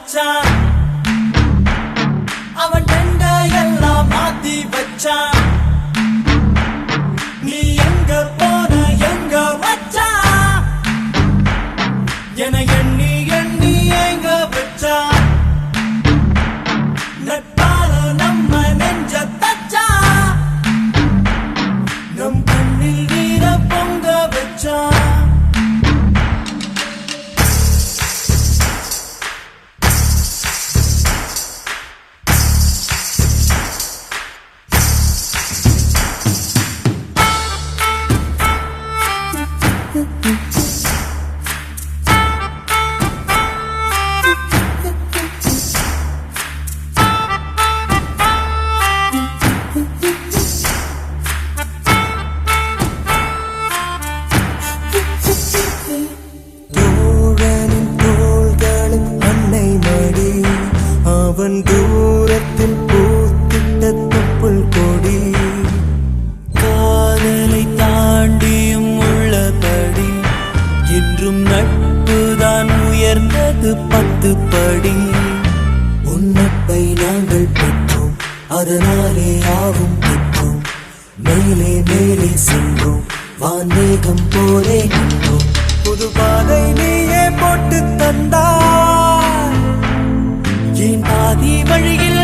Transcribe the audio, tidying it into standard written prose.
மச்சான் அவன் டெண்ட எல்லாம் மாத்தி வச்சான் நீ எங்க போன எங்க வச்சான் என எண்ணி எண்ணி எங்க வச்சான் நட்பால நம்ம நெஞ்ச தச்சான் நம் கண்ணில் நீர பொங்க வச்சான் அவன் தூரத்தில் பூத்திட்ட தொப்புள் கொடி காதலை தாண்டியும் உள்ளபடி என்றும் நட்புதான் உயர்ந்தது 10 படி உன்னப்பை நாங்கள் பெற்றோம் அதனாலே ஆவும் பெற்றோம் மேலே மேலே சென்றோம் வான்மேகம் போலே நின்றோம் புது பாதை நீயே போட்டு தந்தாய் என் பாதி வழியில்